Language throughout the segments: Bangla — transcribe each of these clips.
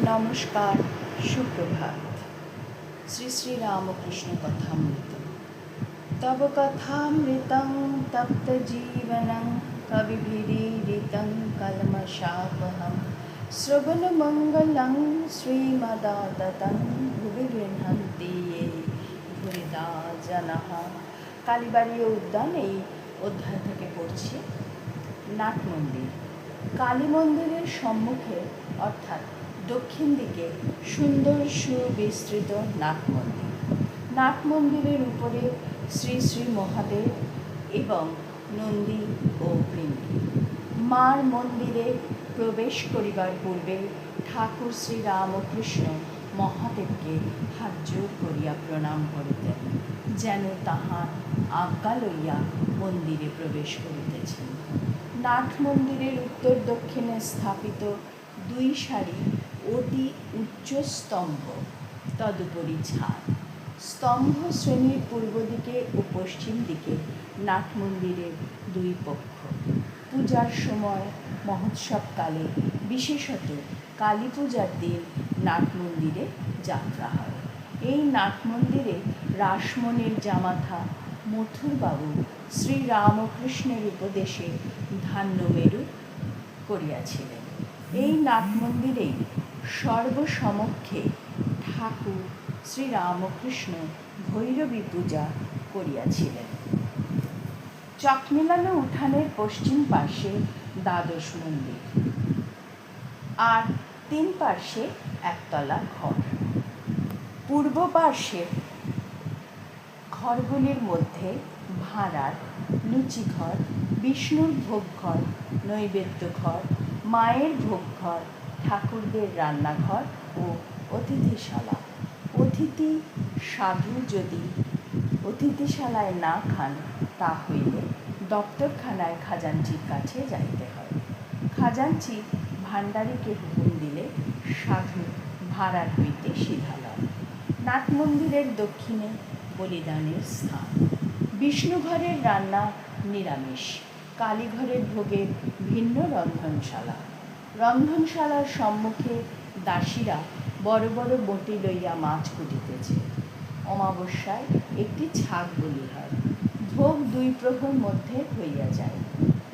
নমস্কার, সুপ্রভাত। শ্রী শ্রী রামকৃষ্ণ কথামৃত। তব কথামৃতং তপ্ত জীবনং কবিভিरीडितं কলমশাপহং শ্রবণমঙ্গলং শ্রীমদাততং ভুবি গৃহন্তি ये ভুরিদা জনঃ। কালীবাড়ি উদ্যান এই অধ্যায় থেকে পড়ছি। নাট মন্দির। কালী মন্দিরের সম্মুখে অর্থাৎ দক্ষিণ দিকে সুন্দর সুবিস্তৃত নাট মন্দির। নাট মন্দিরের উপরে শ্রী শ্রী মহাদেব এবং নন্দী ও বৃন্দি। মার মন্দিরে প্রবেশ করিবার পূর্বে ঠাকুর শ্রী রামকৃষ্ণ মহাদেবকে হাত জোর করিয়া প্রণাম করিতেন, যেন তাহার আজ্ঞা লইয়া মন্দিরে প্রবেশ করিতেছেন। নাট মন্দিরের উত্তর দক্ষিণে স্থাপিত দুই সারি অতি উচ্চ স্তম্ভ, তদুপরি ছাদ। স্তম্ভ শ্রেণীর পূর্ব দিকে ও পশ্চিম দিকে নাট মন্দিরের দুই পক্ষ। পূজার সময় মহোৎসবকালে, বিশেষত কালী পূজার দিন নাট মন্দিরে যাত্রা হয়। এই নাট মন্দিরে রাসমণির জামাতা মথুরবাবু শ্রী রামকৃষ্ণের উপদেশে ধান্যমেরু করিয়াছিলেন। এই নাট মন্দিরেই সর্বসমক্ষে ঠাকুর শ্রী রামকৃষ্ণ ভৈরবী পূজা করিয়াছিলেন। চকমিলানো উঠানের পশ্চিম পার্শ্বে দ্বাদশ মন্দির, আর তিন পার্শ্বে একতলা ঘর। পূর্ব পার্শ্বের ঘরগুলির মধ্যে ভাঁড়ার, লুচিঘর, বিষ্ণুর ভোগঘর, নৈবেদ্য ঘর, মায়ের ভোগঘর, ঠাকুরদের রান্নাঘর ও অতিথিশালা। অতিথি সাধু যদি অতিথিশালায় না খান, তা হইলে দপ্তরখানায় খাজাঞ্চির কাছে যাইতে হয়। খাজাঞ্চি ভাণ্ডারীকে হুকুম দিলে সাধু ভাঁড়ার হইতে সিধা লয়। নাট মন্দিরের দক্ষিণে বলিদানের স্থান। বিষ্ণুঘরের রান্না নিরামিষ, কালীঘরের ভোগের ভিন্ন রন্ধনশালা। রন্ধনশালার সম্মুখে দাসীরা বড় বড় বঁটি লইয়া মাছ কুটিতেছে। অমাবস্যায় একটি ছাগ বলি হয়। ভোগ 2 প্রহর মধ্যে হইয়া যায়।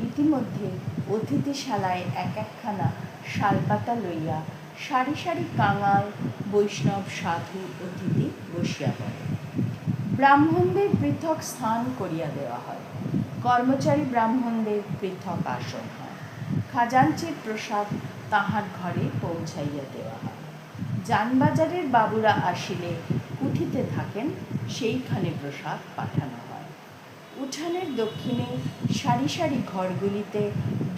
ইতিমধ্যে অতিথিশালায় এক একখানা শালপাতা লইয়া সারি সারি কাঙাল, বৈষ্ণব, সাধু, অতিথি বসিয়া পড়ে। ব্রাহ্মণদের পৃথক স্থান করিয়া দেওয়া হয়। কর্মচারী ব্রাহ্মণদের পৃথক আসন হয়। খাজাঞ্চির প্রসাদ তাহার ঘরে পৌঁছাইয়া দেওয়া হয়। যানবাজারের বাবুরা আসিলে উঠিতে থাকেন, সেইখানে প্রসাদ পাঠানো হয়। উঠানের দক্ষিণে সারি সারি ঘরগুলিতে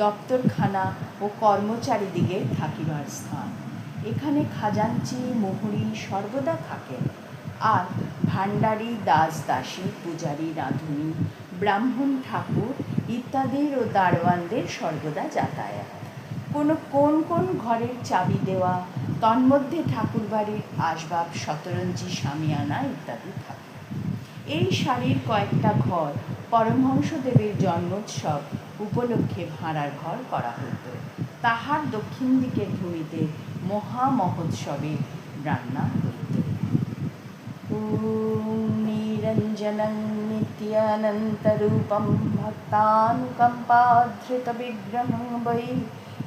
দপ্তরখানা ও কর্মচারীদিগের থাকিবার স্থান। এখানে খাজাঞ্চি, মোহরি সর্বদা থাকেন, আর ভাণ্ডারী, দাস দাসী, পূজারী, রাঁধুনি, ব্রাহ্মণ, ঠাকুর ইত্যাদির ও দারোয়ানদের সর্বদা যাতায়াত। কোন কোন ঘরের চাবি দেওয়া, তন্মধ্যে ঠাকুরবাড়ির আসবাব, শতরঞ্জি, শামিয়ানা ইত্যাদি থাকে। এই সারির কয়েকটা ঘর পরমহংসদেবের জন্মোৎসব উপলক্ষে ভাঁড়ার ঘর করা হইত। তাহার দক্ষিণ দিকের ভূমিতে মহামহোৎসবের রান্না হইত। নিরঞ্জনং নিত্যানন্তরূপং ভক্তানুকম্পাধৃতবিগ্রহং বৈ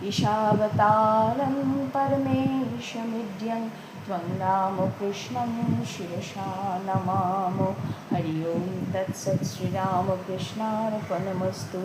ঈশাবতারং পরমেশমিড্যং ত্বং রামকৃষ্ণং শিরসা নমামো। হরি ওম তৎসৎ। শ্রীরামকৃষ্ণার্পণমস্তু।